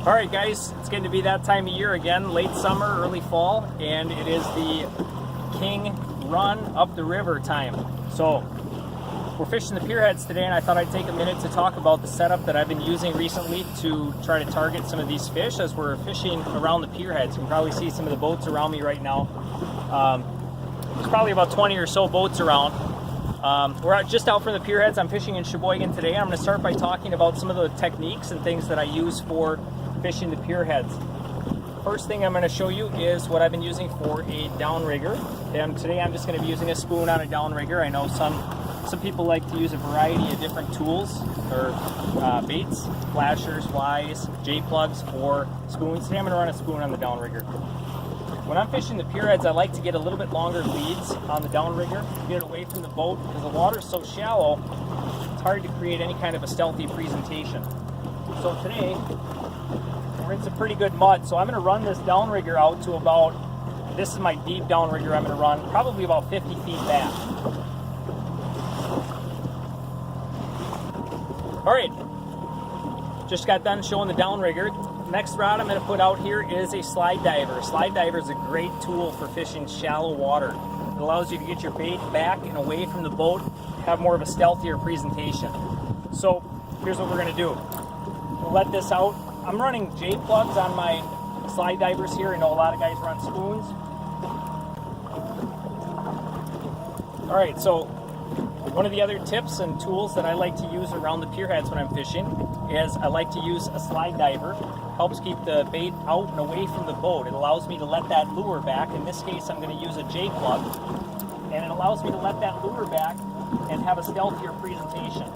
Alright guys, it's getting to be that time of year again, late summer, early fall, and it is the king run up the river time. So we're fishing the Pierheads today, and I thought I'd take a minute to talk about the setup that I've been using recently to try to target some of these fish as we're fishing around the Pierheads. You can probably see some of the boats around me right now. There's probably about 20 or so boats around. We're just out from the Pierheads. I'm fishing in Sheboygan today. I'm going to start by talking about some of the techniques and things that I use for fishing the Pierheads. First thing I'm going to show you is what I've been using for a downrigger. And today I'm just going to be using a spoon on a downrigger. I know some people like to use a variety of different tools or baits, flashers, flies, J-plugs, or spoons. Today I'm going to run a spoon on the downrigger. When I'm fishing the Pierheads, I like to get a little bit longer leads on the downrigger, get it away from the boat, because the water's so shallow, it's hard to create any kind of a stealthy presentation. So today, we're in some pretty good mud, so I'm going to run this downrigger out to about, this is my deep downrigger I'm going to run, probably about 50 feet back. Alright, just got done showing the downrigger. Next rod I'm going to put out here is a slide diver. A slide diver is a great tool for fishing shallow water. It allows you to get your bait back and away from the boat, have more of a stealthier presentation. So here's what we're going to do. We'll let this out. I'm running J-plugs on my slide divers here. I know a lot of guys run spoons. Alright, so one of the other tips and tools that I like to use around the Pierheads when I'm fishing is I like to use a slide diver. Helps keep the bait out and away from the boat. It allows me to let that lure back. In this case, I'm going to use a J-plug, and it allows me to let that lure back and have a stealthier presentation.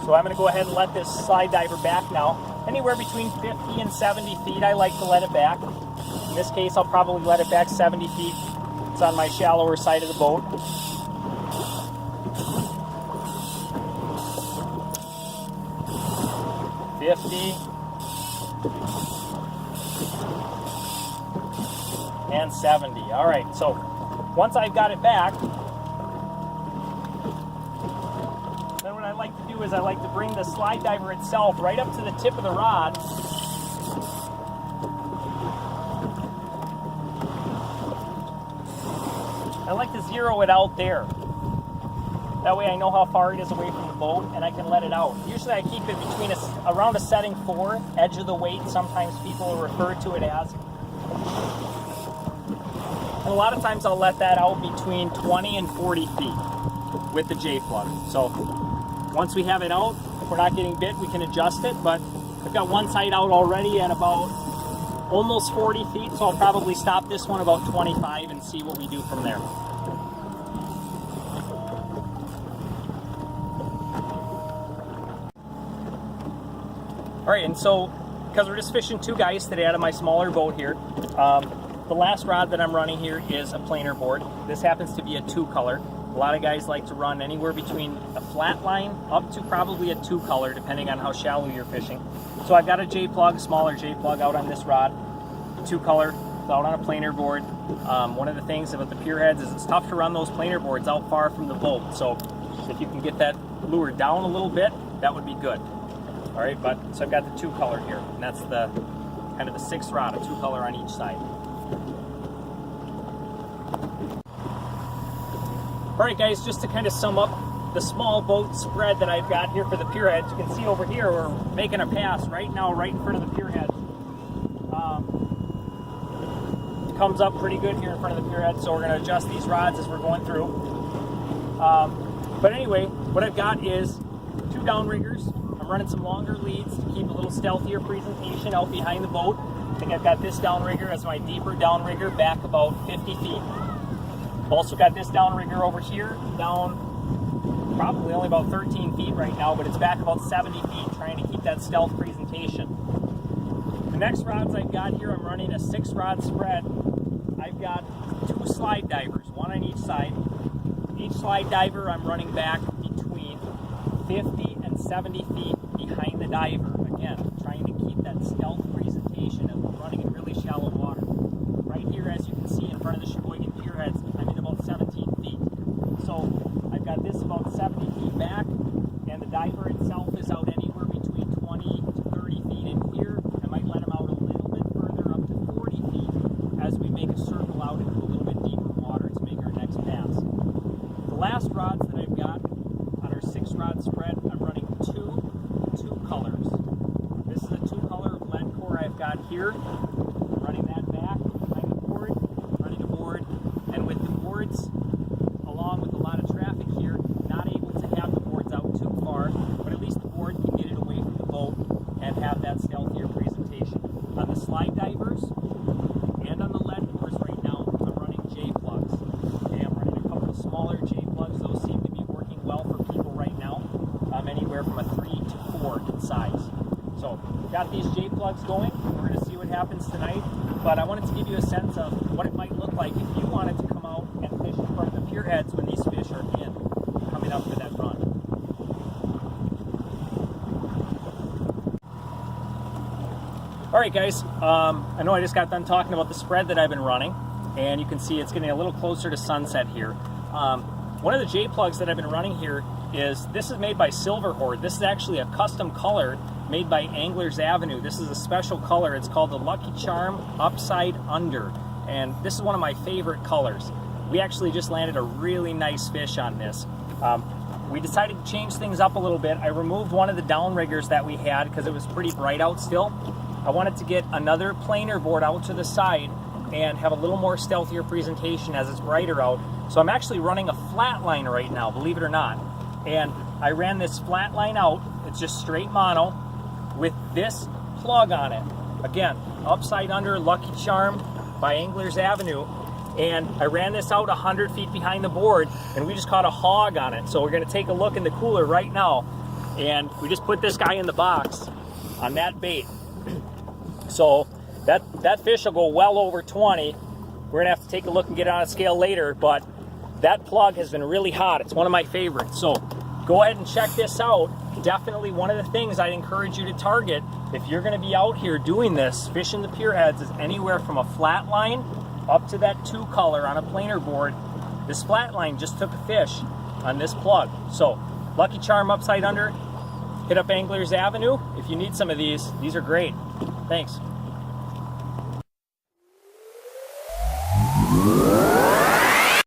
So I'm going to go ahead and let this slide diver back now. Anywhere between 50 and 70 feet, I like to let it back. In this case, I'll probably let it back 70 feet. It's on my shallower side of the boat. And 70. All right, so once I've got it back, then what I like to do is I like to bring the slide diver itself right up to the tip of the rod. I like to zero it out there. That way I know how far it is away from the boat and I can let it out. Usually I keep it between around a setting 4, edge of the weight. Sometimes people refer to it as. And a lot of times I'll let that out between 20 and 40 feet with the J-plug. So once we have it out, if we're not getting bit, we can adjust it. But I've got one side out already at about almost 40 feet, so I'll probably stop this one about 25 and see what we do from there. Alright, and so, because we're just fishing 2 guys today out of my smaller boat here, the last rod that I'm running here is a planer board. This happens to be a 2-color. A lot of guys like to run anywhere between a flat line up to probably a 2-color, depending on how shallow you're fishing. So I've got a J-plug, smaller J-plug out on this rod, 2-color, out on a planer board. One of the things about the Pierheads is it's tough to run those planer boards out far from the boat. So if you can get that lure down a little bit, that would be good. All right, so I've got the 2-color here, and that's the kind of the 6th rod, a 2-color on each side. All right, guys, just to kind of sum up the small boat spread that I've got here for the Pierheads, you can see over here we're making a pass right now, right in front of the Pierheads. It comes up pretty good here in front of the Pierheads, so we're going to adjust these rods as we're going through. But anyway, what I've got is 2 downriggers. I'm running some longer leads to keep a little stealthier presentation out behind the boat. I think I've got this downrigger as my deeper downrigger back about 50 feet. I've also got this downrigger over here, down probably only about 13 feet right now, but it's back about 70 feet, trying to keep that stealth presentation. The next rods I've got here, I'm running a 6-rod spread. I've got 2 slide divers, 1 on each side. Each slide diver I'm running back between 50 and 70 feet behind the diver. Again, trying to keep that stealth presentation of running in really shallow water. Right here, as you can see in front of the Sheboygan Pierheads, I'm in about 17 feet. So I've got this about 70 feet back. as we make a circle out into a little bit deeper water to make our next pass. The last rods that I've got on our 6-rod spread, I'm running two colors. This is a 2-color lead core I've got here. Running that back behind the board, running a board, and with the boards, along with a lot of traffic here, not able to have the boards out too far, but at least the board can get it away from the boat and have that stealthier presentation. On the slide divers and on the lead cores right now, I'm running J-plugs. Okay, I'm running a couple of smaller J-plugs. Those seem to be working well for people right now, anywhere from a 3 to 4 in size. So, got these J-plugs going. We're going to see what happens tonight, but I wanted to give you a sense of what it might look like if you wanted to come out and fish in front of the Pierheads when these fish are in, coming up for that run. Alright guys, I know I just got done talking about the spread that I've been running, and you can see it's getting a little closer to sunset here. One of the J-plugs that I've been running here this is made by Silverhorde. This is actually a custom color made by Anglers Avenue. This is a special color. It's called the Lucky Charm Upside Under, and this is one of my favorite colors. We actually just landed a really nice fish on this. We decided to change things up a little bit. I removed one of the downriggers that we had because it was pretty bright out still. I wanted to get another planer board out to the side and have a little more stealthier presentation as it's brighter out. So I'm actually running a flat line right now, believe it or not. And I ran this flat line out, it's just straight mono, with this plug on it. Again, Upside Under Lucky Charm by Anglers Avenue. And I ran this out 100 feet behind the board, and we just caught a hog on it. So we're gonna take a look in the cooler right now. And we just put this guy in the box on that bait. So that fish will go well over 20. We're gonna have to take a look and get it on a scale later, but that plug has been really hot. It's one of my favorites. So go ahead and check this out. Definitely one of the things I'd encourage you to target if you're gonna be out here doing this, fishing the Pierheads, is anywhere from a flat line up to that 2-color on a planer board. This flat line just took a fish on this plug. So Lucky Charm Upside Under, hit up Anglers Avenue if you need some of these. These are great. Thanks.